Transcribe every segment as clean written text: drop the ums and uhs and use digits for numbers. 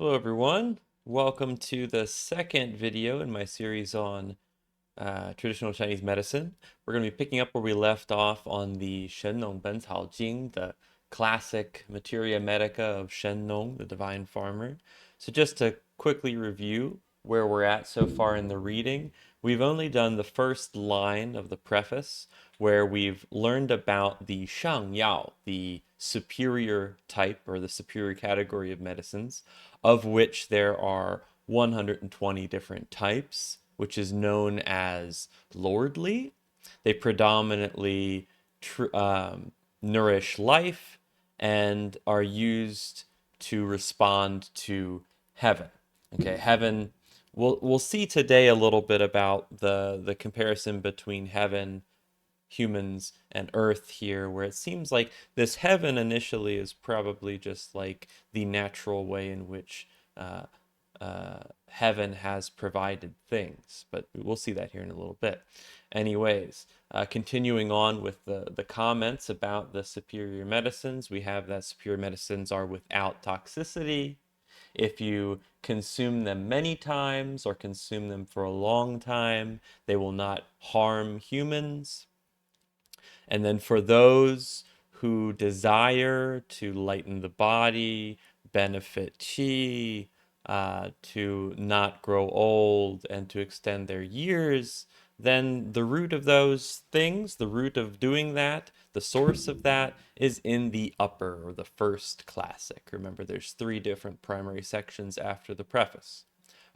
Hello everyone, welcome to the second video in my series on traditional Chinese medicine. We're going to be picking up where we left off on the Shennong Bencao Jing, the classic Materia Medica of Shennong, the divine farmer. So just to quickly review where we're at so far in the reading, we've only done the first line of the preface, where we've learned about the Shang Yao, the superior type or the superior category of medicines, of which there are 120 different types, which is known as lordly. They predominantly nourish life and are used to respond to heaven. Okay, heaven. We'll see today a little bit about the comparison between heaven, humans, and earth here, where it seems like this heaven initially is probably just like the natural way in which heaven has provided things, but we'll see that here in a little bit. Anyways, continuing on with the comments about the superior medicines, we have that superior medicines are without toxicity. If you consume them many times or consume them for a long time, they will not harm humans. And then for those who desire to lighten the body, benefit qi, to not grow old, and to extend their years, then the root of those things, the root of doing that, the source of that is in the upper or the first classic. Remember, there's three different primary sections after the preface.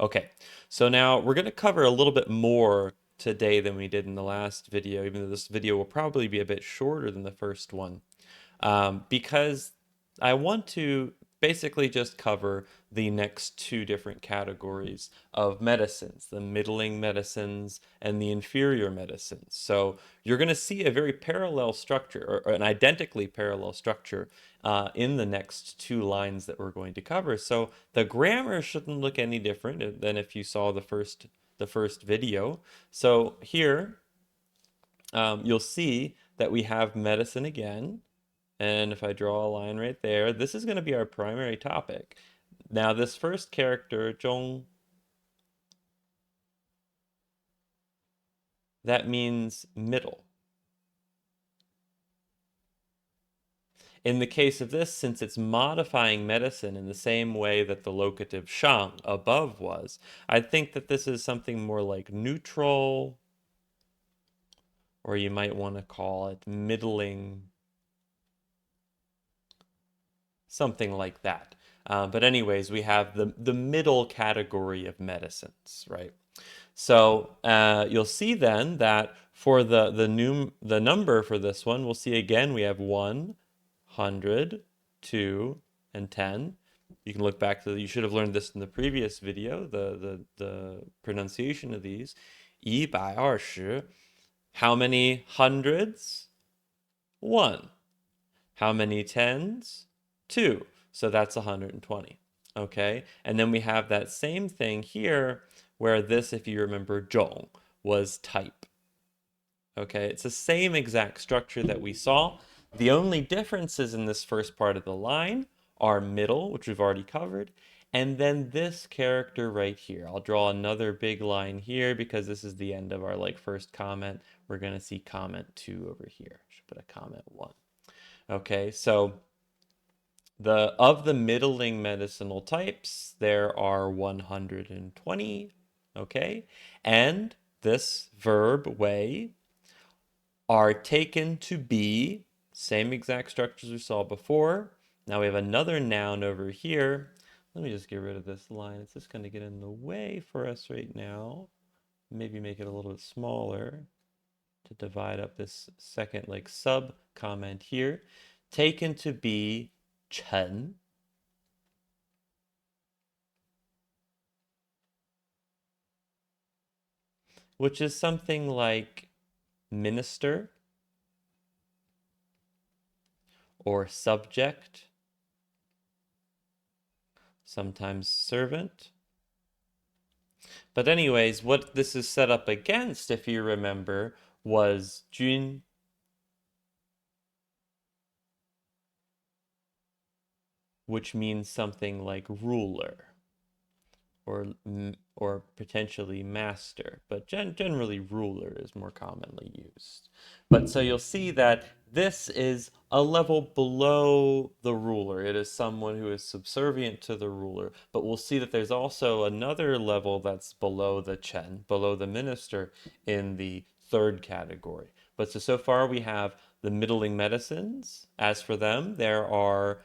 Okay, so now we're going to cover a little bit more today than we did in the last video, even though this video will probably be a bit shorter than the first one, because I want to basically just cover the next two different categories of medicines, the middling medicines and the inferior medicines. So you're going to see a very parallel structure, or an identically parallel structure, in the next two lines that we're going to cover. So the grammar shouldn't look any different than if you saw the first video. So here, you'll see that we have medicine again. And if I draw a line right there, this is going to be our primary topic. Now, this first character, Zhong, that means middle. In the case of this, since it's modifying medicine in the same way that the locative shang above was, I think that this is something more like neutral, or you might want to call it middling, something like that. But anyways, we have the middle category of medicines, right? So you'll see then that for the number for this one, we'll see again we have 100, 2, and 10. You can look back to you should have learned this in the previous video, the pronunciation of these. 120. How many hundreds? 1. How many tens? 2. So that's 120. Okay, and then we have that same thing here where this, if you remember, zhong was type. Okay, it's the same exact structure that we saw. The only differences in this first part of the line are middle, which we've already covered, and then this character right here. I'll draw another big line here because this is the end of our first comment. We're going to see comment 2 over here. Should put a comment 1. Okay, so of the middling medicinal types, there are 120, okay? And this verb way are taken to be same exact structures we saw before. Now we have another noun over here. Let me just get rid of this line. It's just going to get in the way for us right now. Maybe make it a little bit smaller to divide up this second sub comment here. Taken to be chen, which is something like minister or subject, sometimes servant. But anyways, what this is set up against, if you remember, was jun, which means something like ruler. or potentially master, but generally ruler is more commonly used. But so you'll see that this is a level below the ruler. It is someone who is subservient to the ruler. But we'll see that there's also another level that's below the chen, below the minister, in the third category. But so far we have the middling medicines. As for them, there are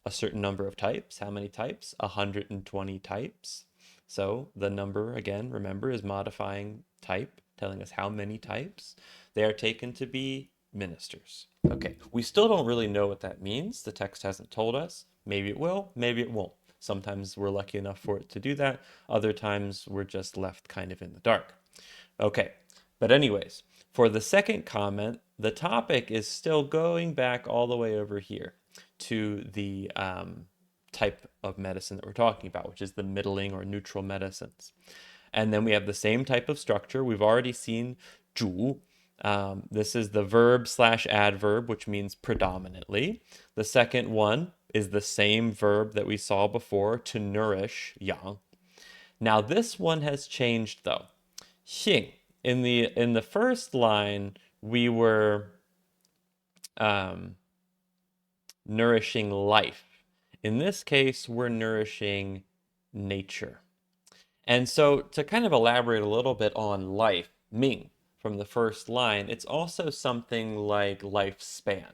a certain number of types. How many types? 120 types. So the number, again, remember, is modifying type, telling us how many types. They are taken to be ministers. Okay, we still don't really know what that means. The text hasn't told us. Maybe it will, maybe it won't. Sometimes we're lucky enough for it to do that. Other times we're just left kind of in the dark. Okay, but anyways, for the second comment, the topic is still going back all the way over here to the type of medicine that we're talking about, which is the middling or neutral medicines. And then we have the same type of structure. We've already seen 主. This is the verb slash adverb, which means predominantly. The second one is the same verb that we saw before, to nourish, yang. Now this one has changed though. 性. In the first line, we were nourishing life. In this case, we're nourishing nature. And so to kind of elaborate a little bit on life, Ming, from the first line, it's also something like lifespan,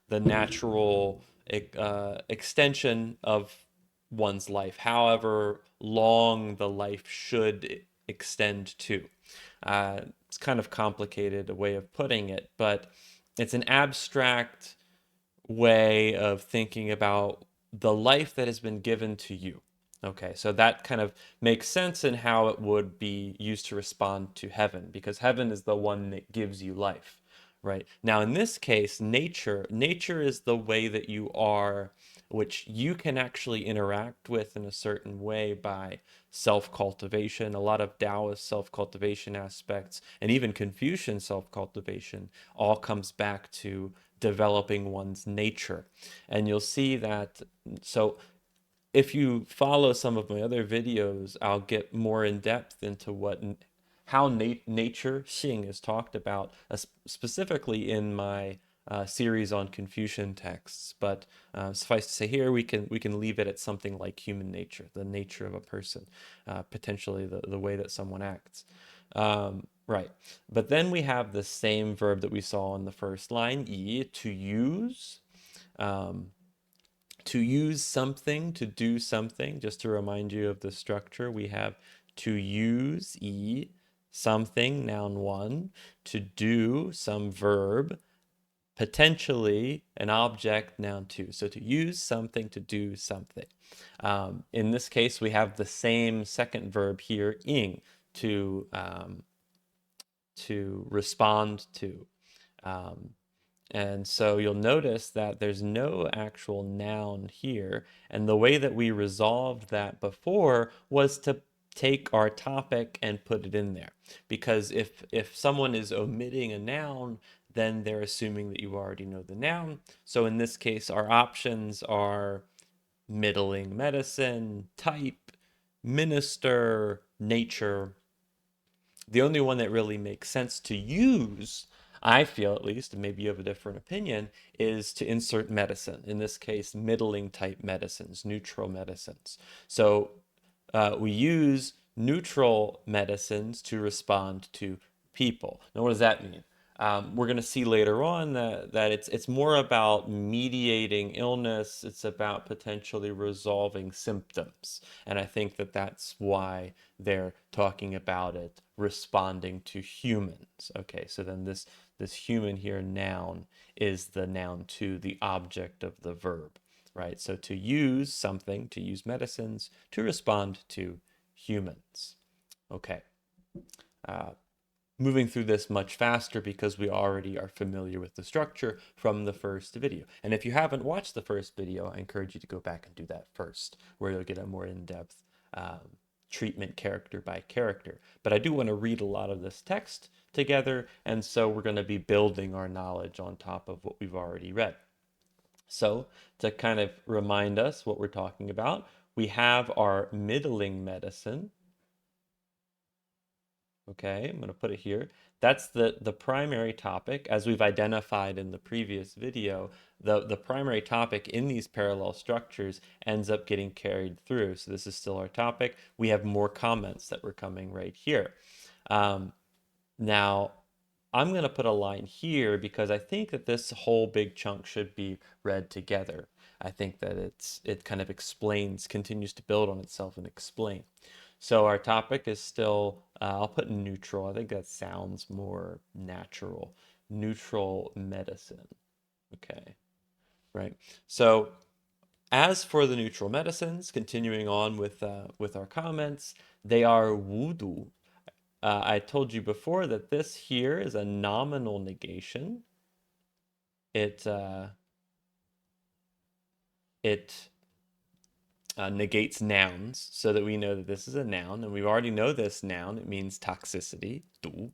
the natural extension of one's life, however long the life should extend to. It's kind of complicated a way of putting it, but it's an abstract way of thinking about the life that has been given to you. Okay, so that kind of makes sense in how it would be used to respond to heaven, because heaven is the one that gives you life, right? Now, in this case, nature is the way that you are, which you can actually interact with in a certain way by self-cultivation. A lot of Taoist self-cultivation aspects, and even Confucian self-cultivation, all comes back to developing one's nature. And you'll see that, so if you follow some of my other videos, I'll get more in depth into how nature, Xing, is talked about, specifically in my series on Confucian texts. But suffice to say, here we can leave it at something like human nature, the nature of a person, potentially the way that someone acts. Right. But then we have the same verb that we saw in the first line, yi, to use. To use something, to do something. Just to remind you of the structure, we have to use, yi, something, noun one, to do, some verb, potentially an object, noun two. So to use something, to do something. In this case, we have the same second verb here, ing, to respond to. And so you'll notice that there's no actual noun here. And the way that we resolved that before was to take our topic and put it in there. Because if someone is omitting a noun, then they're assuming that you already know the noun. So in this case, our options are middling medicine, type, minister, nature. The only one that really makes sense to use, I feel at least, and maybe you have a different opinion, is to insert medicine. In this case, middling type medicines, neutral medicines. So we use neutral medicines to respond to people. Now, what does that mean? We're going to see later on that it's more about mediating illness. It's about potentially resolving symptoms. And I think that that's why they're talking about it responding to humans. Okay, so then this human here, noun, is the noun to the object of the verb, right? So to use something, to use medicines, to respond to humans. Okay. Moving through this much faster because we already are familiar with the structure from the first video. And if you haven't watched the first video, I encourage you to go back and do that first, where you'll get a more in-depth treatment character by character. But I do want to read a lot of this text together, and so we're going to be building our knowledge on top of what we've already read. So to kind of remind us what we're talking about, we have our middling medicine. Okay, I'm going to put it here. That's the primary topic, as we've identified in the previous video. The primary topic in these parallel structures ends up getting carried through. So this is still our topic. We have more comments that were coming right here. Now, I'm going to put a line here because I think that this whole big chunk should be read together. I think that it kind of explains, continues to build on itself and explain. So our topic is still, I'll put neutral. I think that sounds more natural. Neutral medicine. Okay, right. So as for the neutral medicines, continuing on with our comments, they are wudu. I told you before that this here is a nominal negation. It negates nouns so that we know that this is a noun, and we already know this noun. It means toxicity, 毒.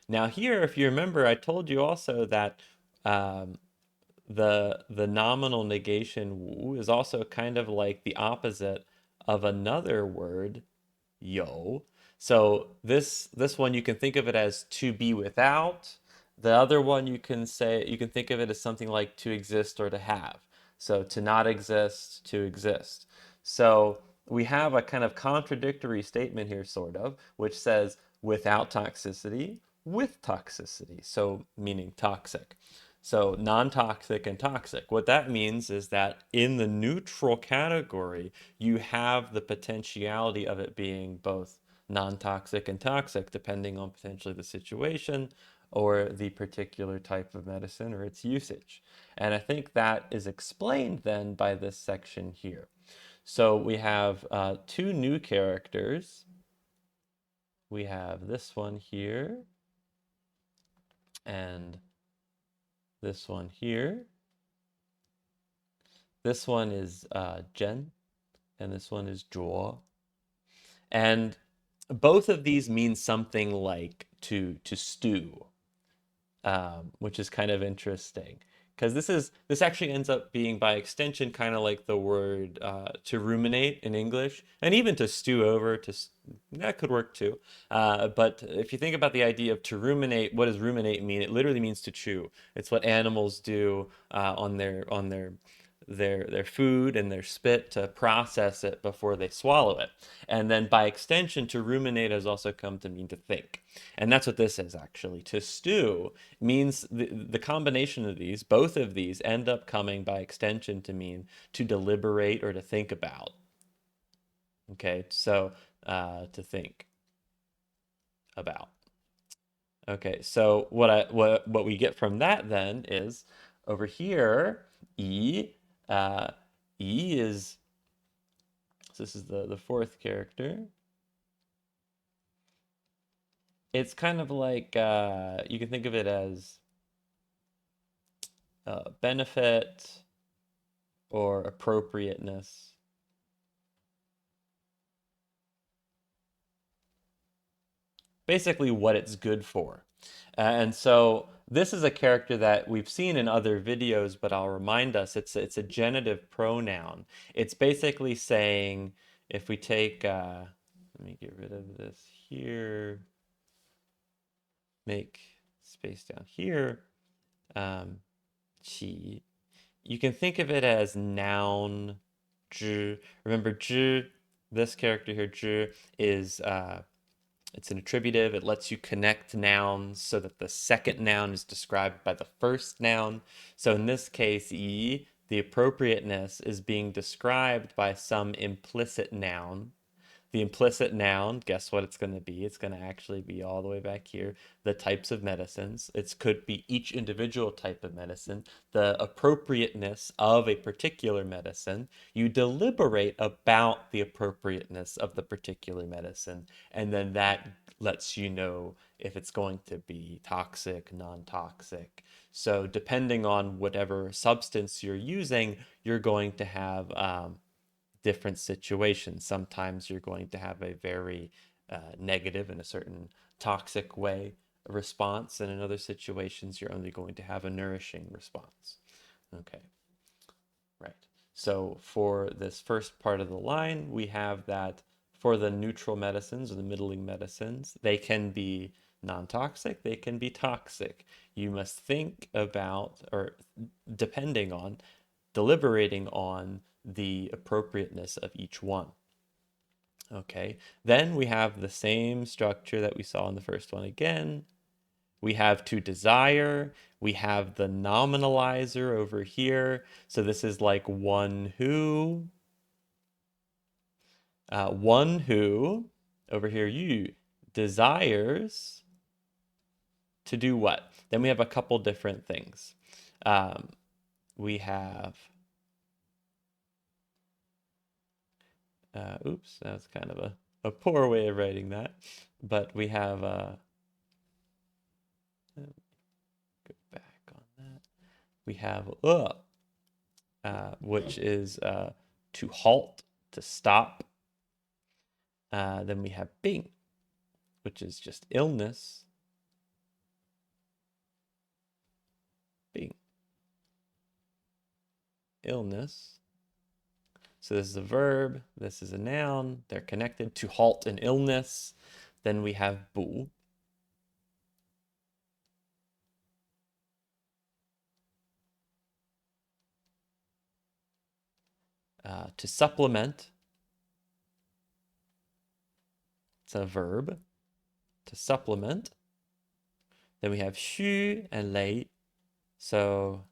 Now here, if you remember, I told you also that um, the nominal negation wu is also kind of like the opposite of another word, yo. So this one you can think of it as to be without. The other one you can think of it as something like to exist or to have. So to not exist, to exist. So we have a kind of contradictory statement here, sort of, which says without toxicity, with toxicity. So meaning toxic. So non-toxic and toxic. What that means is that in the neutral category, you have the potentiality of it being both non-toxic and toxic, depending on potentially the situation or the particular type of medicine or its usage. And I think that is explained then by this section here. So we have two new characters. We have this one here and this one here. This one is Jen, and this one is Zhuo. And both of these mean something like to stew, which is kind of interesting. Because this actually ends up being by extension kind of like the word to ruminate in English, and even to stew over that could work too. But if you think about the idea of to ruminate, what does ruminate mean? It literally means to chew. It's what animals do on their food and their spit to process it before they swallow it. And then by extension, to ruminate has also come to mean to think. And that's what this is actually. To stew means the combination of these, both of these, end up coming by extension to mean to deliberate or to think about. Okay, so to think about. Okay, so what we get from that then is over here, E, uh, E is, so this is the fourth character. It's kind of like, you can think of it as benefit or appropriateness. Basically what it's good for. And so this is a character that we've seen in other videos, but I'll remind us, it's a genitive pronoun. It's basically saying, if we take, let me get rid of this here, make space down here, qi. You can think of it as noun, zhi. Remember, zhi, this character here, zhi, is it's an attributive. It lets you connect nouns so that the second noun is described by the first noun. So in this case, yi, the appropriateness is being described by some implicit noun. The implicit noun, guess what it's going to be? It's going to actually be all the way back here. The types of medicines. It could be each individual type of medicine. The appropriateness of a particular medicine. You deliberate about the appropriateness of the particular medicine. And then that lets you know if it's going to be toxic, non-toxic. So depending on whatever substance you're using, you're going to have different situations. Sometimes you're going to have a very negative in a certain toxic way response, and in other situations you're only going to have a nourishing response. Okay, right. So for this first part of the line, we have that for the neutral medicines or the middling medicines, they can be non-toxic, they can be toxic. You must think about, or depending on, deliberating on the appropriateness of each one. Okay, then we have the same structure that we saw in the first one again. We have to desire. We have the nominalizer over here. So this is like one who, over here, you desires to do what? Then we have a couple different things. We have, oops, that's kind of a poor way of writing that. But we have, go back on that. We have, which is to halt, to stop. Then we have bing, which is just illness. Bing. Illness. So this is a verb, this is a noun, they're connected. To halt an illness. Then we have bu. To supplement. It's a verb. To supplement. Then we have xu and lei. So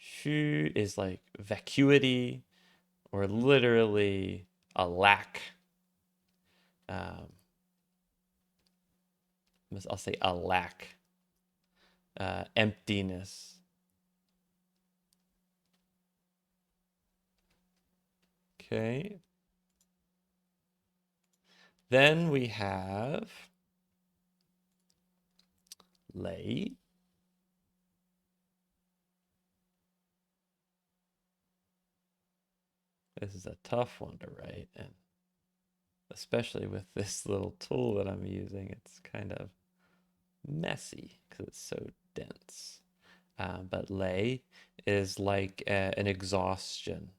xu is like vacuity, or literally a lack. I'll say a lack, emptiness. Okay. Then we have lei. This is a tough one to write, and especially with this little tool that I'm using, it's kind of messy because it's so dense. But lei is like an exhaustion.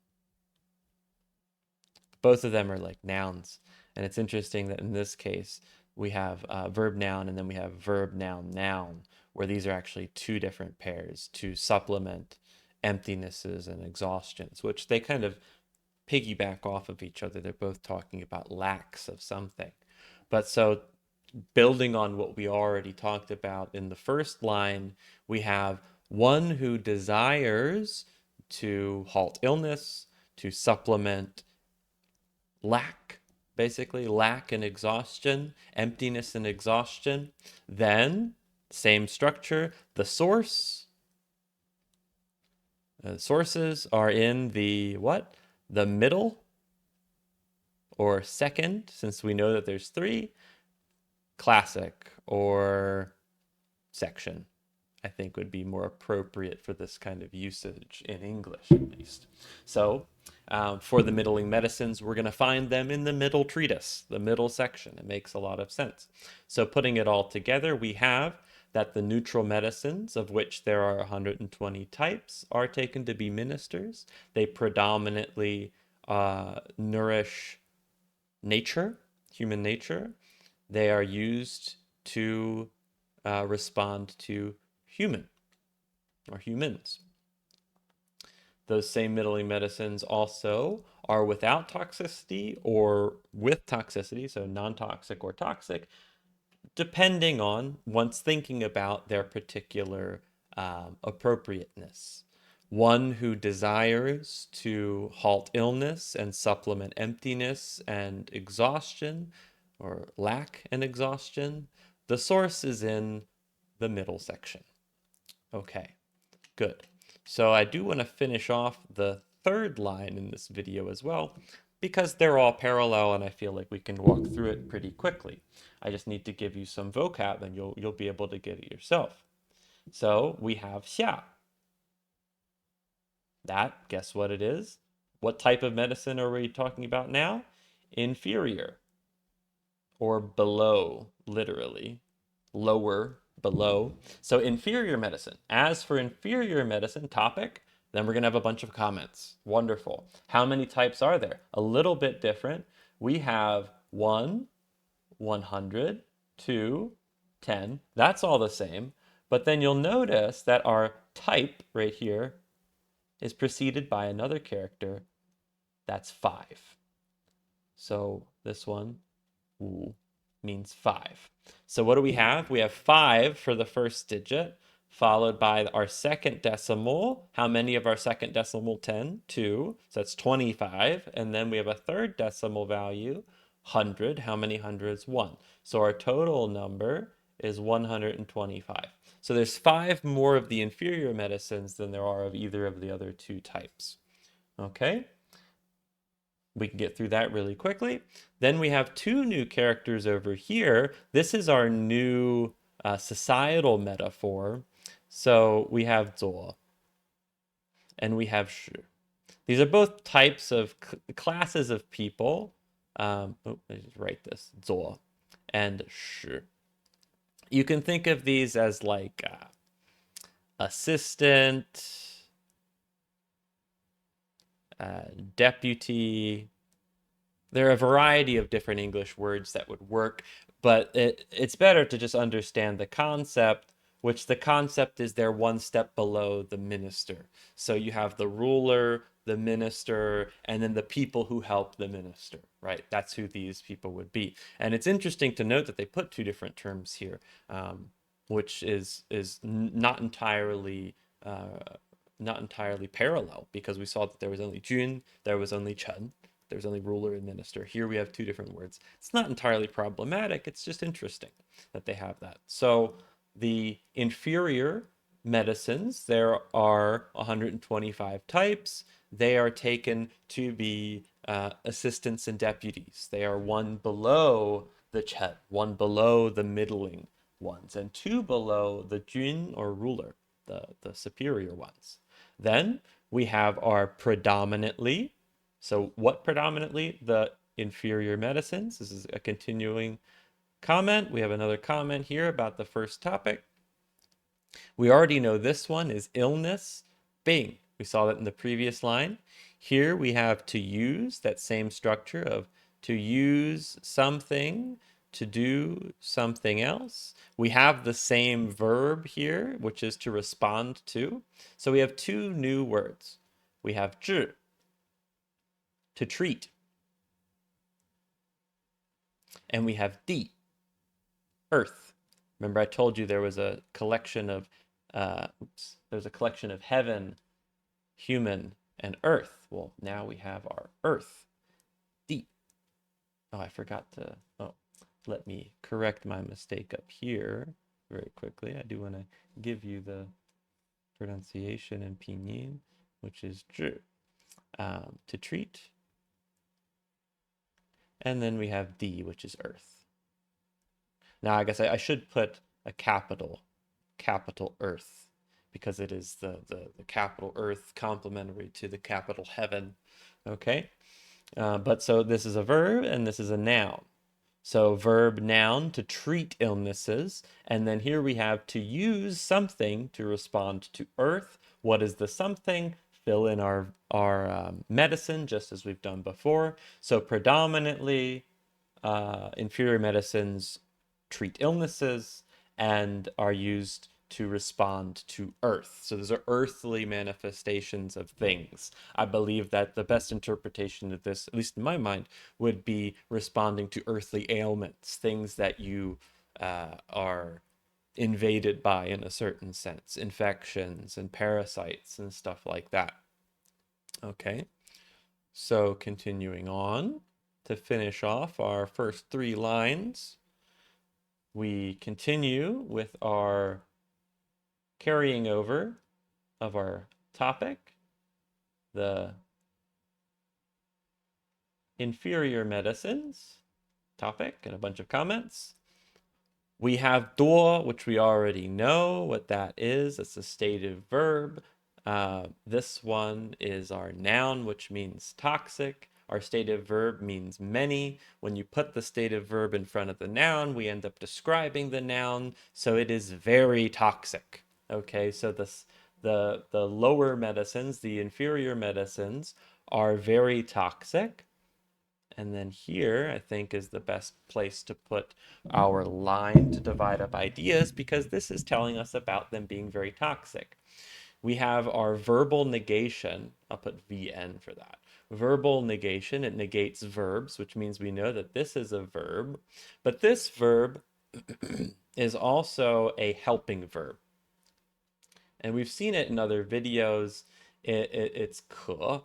Both of them are like nouns. And it's interesting that in this case, we have verb noun and then we have verb noun noun, where these are actually two different pairs to supplement emptinesses and exhaustions, which they kind of piggyback off of each other. They're both talking about lacks of something. But so building on what we already talked about in the first line, we have one who desires to halt illness, to supplement lack, basically lack and exhaustion, emptiness and exhaustion. Then same structure, the source. Sources are in the what? The middle or second, since we know that there's three. Classic or section, I think, would be more appropriate for this kind of usage in English, at least. So for the middling medicines, we're going to find them in the middle treatise, the middle section. It makes a lot of sense. So putting it all together, we have that the neutral medicines, of which there are 120 types, are taken to be ministers. They predominantly nourish nature, human nature. They are used to respond to human or humans. Those same middling medicines also are without toxicity or with toxicity, so non-toxic or toxic, depending on one's thinking about their particular appropriateness. One who desires to halt illness and supplement emptiness and exhaustion, or lack and exhaustion, the source is in the middle section. Okay, good. So I do want to finish off the third line in this video as well, because they're all parallel and I feel like we can walk through it pretty quickly. I just need to give you some vocab and you'll be able to get it yourself. So we have xia. That, guess what it is? What type of medicine are we talking about now? Inferior or below, literally. Lower, below. So inferior medicine. As for inferior medicine topic, Then we're going to have a bunch of comments. Wonderful. How many types are there? A little bit different. We have 1, 100, 2, 10. That's all the same. But then you'll notice that our type right here is preceded by another character. That's 5. So this one means 5. So what do we have? We have 5 for the first digit, followed by our second decimal. How many of our second decimal? 10, 2. So that's 25. And then we have a third decimal value, 100. How many hundreds? 1. So our total number is 125. So there's 5 more of the inferior medicines than there are of either of the other two types. Okay? We can get through that really quickly. Then we have 2 new characters over here. This is our new societal metaphor. So we have zuo and we have shi. These are both types of classes of people. Let me just write this, zuo and shi. You can think of these as like assistant, deputy. There are a variety of different English words that would work, but it's better to just understand the concept, which the concept is they're one step below the minister. So you have the ruler, the minister, and then the people who help the minister, right? That's who these people would be. And it's interesting to note that they put 2 different terms here, which is not entirely parallel, because we saw that there was only Jun, there was only Chen, there was only ruler and minister. Here we have 2 different words. It's not entirely problematic. It's just interesting that they have that. So the inferior medicines, there are 125 types. They are taken to be assistants and deputies. They are 1 below the Chen, 1 below the middling ones, and 2 below the Jun or ruler, the superior ones. Then we have our predominantly. So what predominantly? The inferior medicines. This is a continuing comment. We have another comment here about the first topic. We already know this one is illness, bing. We saw that in the previous line. Here we have to use, that same structure of to use something, to do something else. We have the same verb here, which is to respond to. So we have 2 new words. We have 治, to treat. And we have di, earth. Remember I told you there was a collection of there's a collection of heaven, human, and earth. Well, now we have our earth, di. Oh, I forgot to, let me correct my mistake up here very quickly. I do want to give you the pronunciation in pinyin, which is 治, to treat. And then we have D, which is earth. Now, I guess I should put a capital earth, because it is the capital earth complementary to the capital heaven. Okay? But so this is a verb and this is a noun. So verb, noun, to treat illnesses. And then here we have to use something to respond to earth. What is the something? Fill in our medicine, just as we've done before. So predominantly, inferior medicines treat illnesses and are used to respond to earth. So those are earthly manifestations of things. I believe that the best interpretation of this, at least in my mind, would be responding to earthly ailments, things that you are invaded by in a certain sense, infections and parasites and stuff like that. Okay, so continuing on to finish off our first 3 lines, we continue with our carrying over of our topic, the inferior medicines topic, and a bunch of comments. We have duo, which we already know what that is. It's a stative verb. This one is our noun, which means toxic. Our stative verb means many. When you put the stative verb in front of the noun, we end up describing the noun. So it is very toxic. Okay, so the lower medicines, the inferior medicines, are very toxic. And then here, I think, is the best place to put our line to divide up ideas, because this is telling us about them being very toxic. We have our verbal negation. I'll put VN for that. Verbal negation, it negates verbs, which means we know that this is a verb. But this verb is also a helping verb. And we've seen it in other videos. It's ke,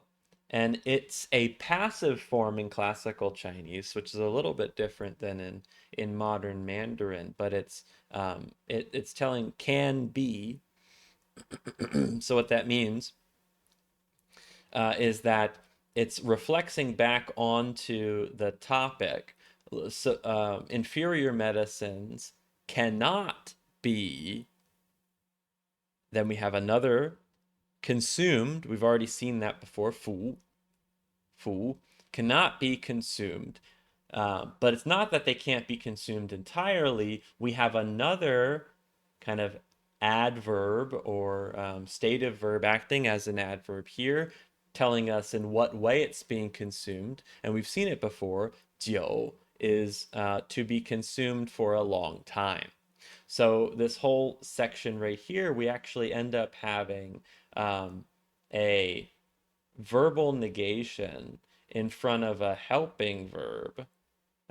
and it's a passive form in classical Chinese, which is a little bit different than in modern Mandarin. But it's telling can be. So what that means is that it's reflecting back onto the topic. So inferior medicines cannot be. Then we have another consumed. We've already seen that before. Fu cannot be consumed. But it's not that they can't be consumed entirely. We have another kind of adverb or stative verb acting as an adverb here, telling us in what way it's being consumed. And we've seen it before. Jiu is to be consumed for a long time. So this whole section right here, we actually end up having a verbal negation in front of a helping verb,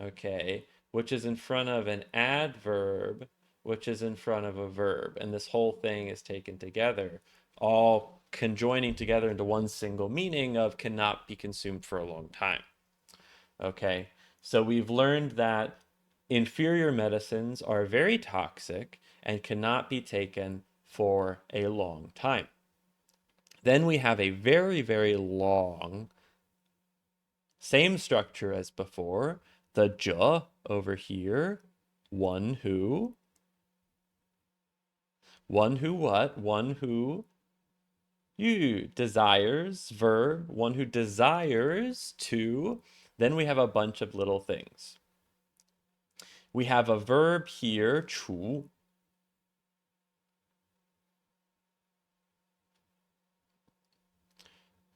okay, which is in front of an adverb, which is in front of a verb. And this whole thing is taken together, all conjoining together into one single meaning of cannot be consumed for a long time. Okay, so we've learned that inferior medicines are very toxic and cannot be taken for a long time. Then we have a very, very long, same structure as before, the zhe over here, one who what? One who you desires, verb, one who desires to. Then we have a bunch of little things. We have a verb here, chu,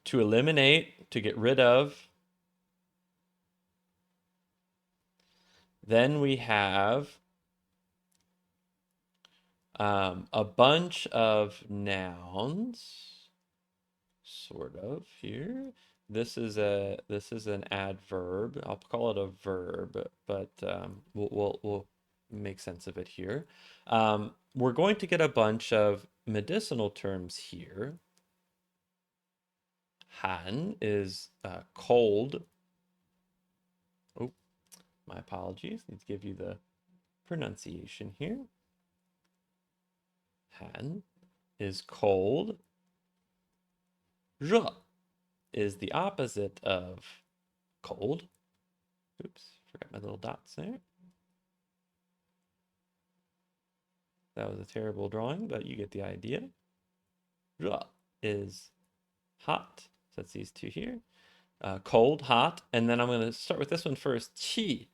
to eliminate, to get rid of. Then we have a bunch of nouns, sort of here. This is an adverb. I'll call it a verb, but we'll make sense of it here. We're going to get a bunch of medicinal terms here. Han is cold. Oh, my apologies. Need to give you the pronunciation here. Han is cold. Zhe is the opposite of cold. Oops, forgot my little dots there. That was a terrible drawing, but you get the idea. Zhe is hot. So that's these two here. Cold, hot, and then I'm going to start with this one first. Qi.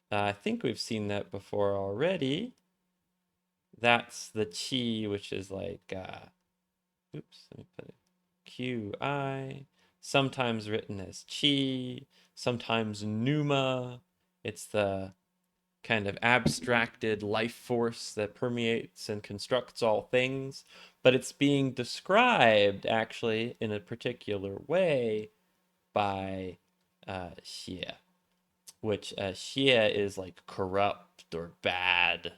I think we've seen that before already. That's the qi, which is like, oops, let me put it, qi, sometimes written as qi, sometimes pneuma. It's the kind of abstracted life force that permeates and constructs all things, but it's being described actually in a particular way by xie, which xie is like corrupt or bad,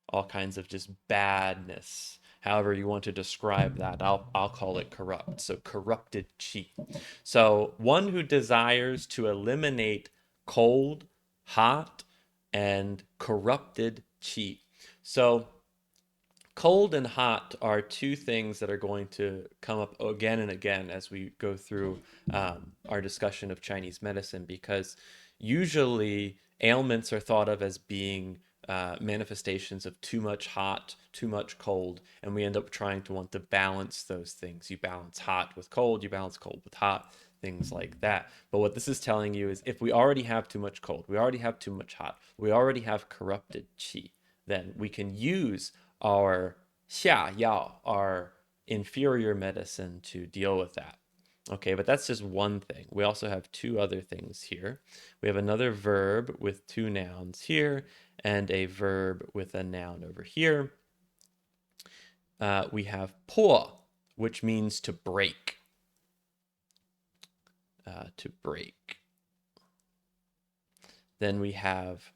all kinds of just badness. However you want to describe that, I'll call it corrupt. So corrupted qi. So one who desires to eliminate cold, hot, and corrupted qi. So cold and hot are two things that are going to come up again and again as we go through our discussion of Chinese medicine, because usually ailments are thought of as being manifestations of too much hot, too much cold, and we end up trying to want to balance those things. You balance hot with cold, you balance cold with hot, things like that. But what this is telling you is if we already have too much cold, we already have too much hot, we already have corrupted qi, then we can use our xia yao are inferior medicine to deal with that. Okay, but that's just one thing. We also have two other things here. We have another verb with two nouns here and a verb with a noun over here. We have po, which means to break. To break. Then we have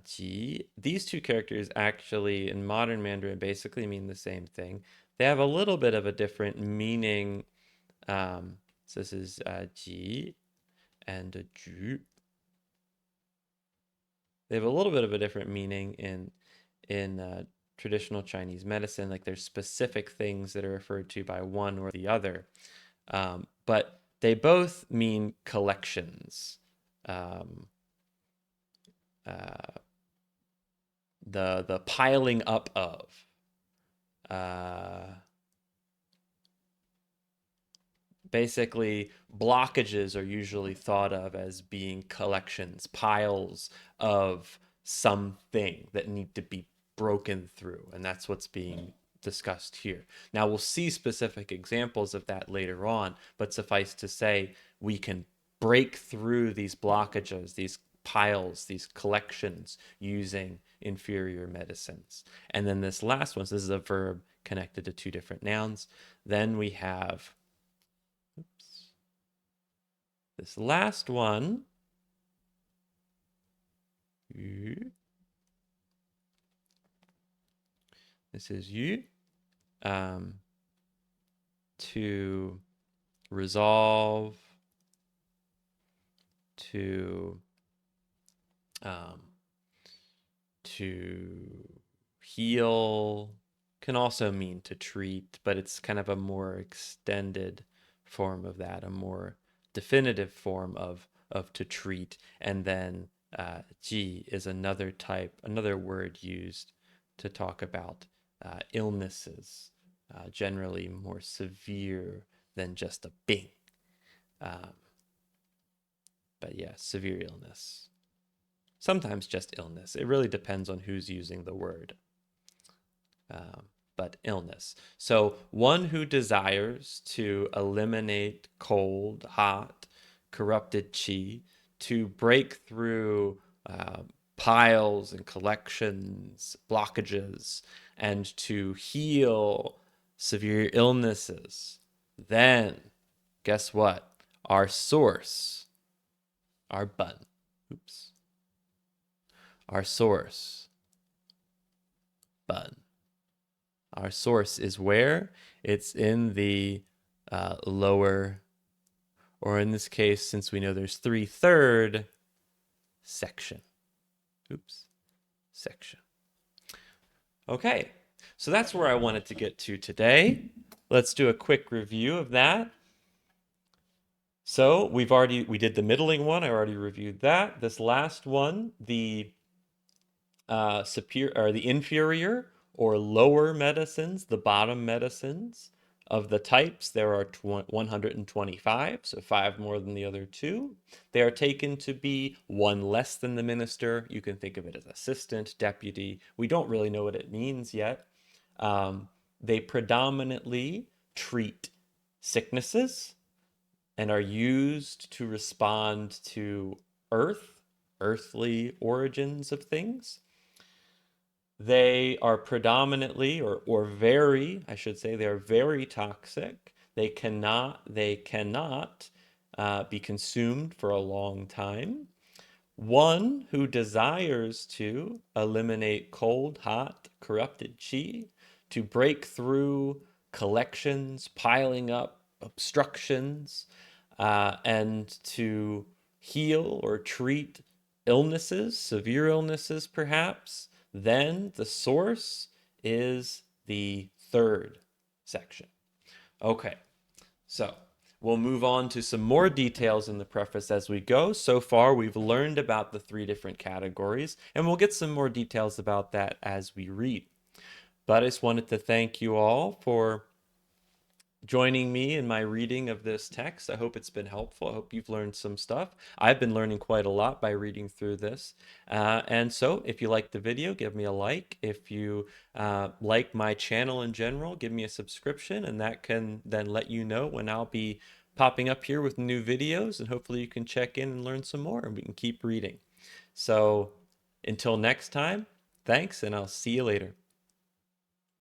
ji. These two characters actually in modern Mandarin basically mean the same thing. They have a little bit of a different meaning. So this is ji and ju. They have a little bit of a different meaning in traditional Chinese medicine. Like there's specific things that are referred to by one or the other, but they both mean collections. The piling up of. Basically, blockages are usually thought of as being collections, piles of something that need to be broken through. And that's what's being discussed here. Now, we'll see specific examples of that later on, but suffice to say, we can break through these blockages, these piles, these collections using inferior medicines. And then this last one, so this is a verb connected to two different nouns. Then we have this last one, this is you, to resolve, to heal, can also mean to treat, but it's kind of a more extended form of that, a more definitive form of to treat. And then ji is another type, another word used to talk about illnesses, generally more severe than just a bing. But yeah, severe illness. Sometimes just illness. It really depends on who's using the word. But illness. So one who desires to eliminate cold, hot, corrupted qi, to break through piles and collections, blockages, and to heal severe illnesses, then guess what? Our source, our bun, our source, bun. Our source is where? It's in the lower, or in this case, since we know there's 3/3, section. Section. Okay, so that's where I wanted to get to today. Let's do a quick review of that. So we did the middling one. I already reviewed that. This last one, the superior or the inferior or lower medicines, the bottom medicines of the types, there are 125, so 5 more than the other 2. They are taken to be 1 less than the minister. You can think of it as assistant, deputy. We don't really know what it means yet. They predominantly treat sicknesses and are used to respond to earthly origins of things. They are predominantly, or very, I should say, they are very toxic. They cannot be consumed for a long time. One who desires to eliminate cold, hot, corrupted qi, to break through collections, piling up, obstructions, and to heal or treat illnesses, severe illnesses perhaps, then the source is the 3rd section. Okay, so we'll move on to some more details in the preface as we go. So far, we've learned about the 3 different categories, and we'll get some more details about that as we read. But I just wanted to thank you all for joining me in my reading of this text. I hope it's been helpful. I hope you've learned some stuff. I've been learning quite a lot by reading through this. And so, if you liked the video, give me a like. If you like my channel in general, give me a subscription, and that can then let you know when I'll be popping up here with new videos. And hopefully, you can check in and learn some more, and we can keep reading. So, until next time, thanks, and I'll see you later.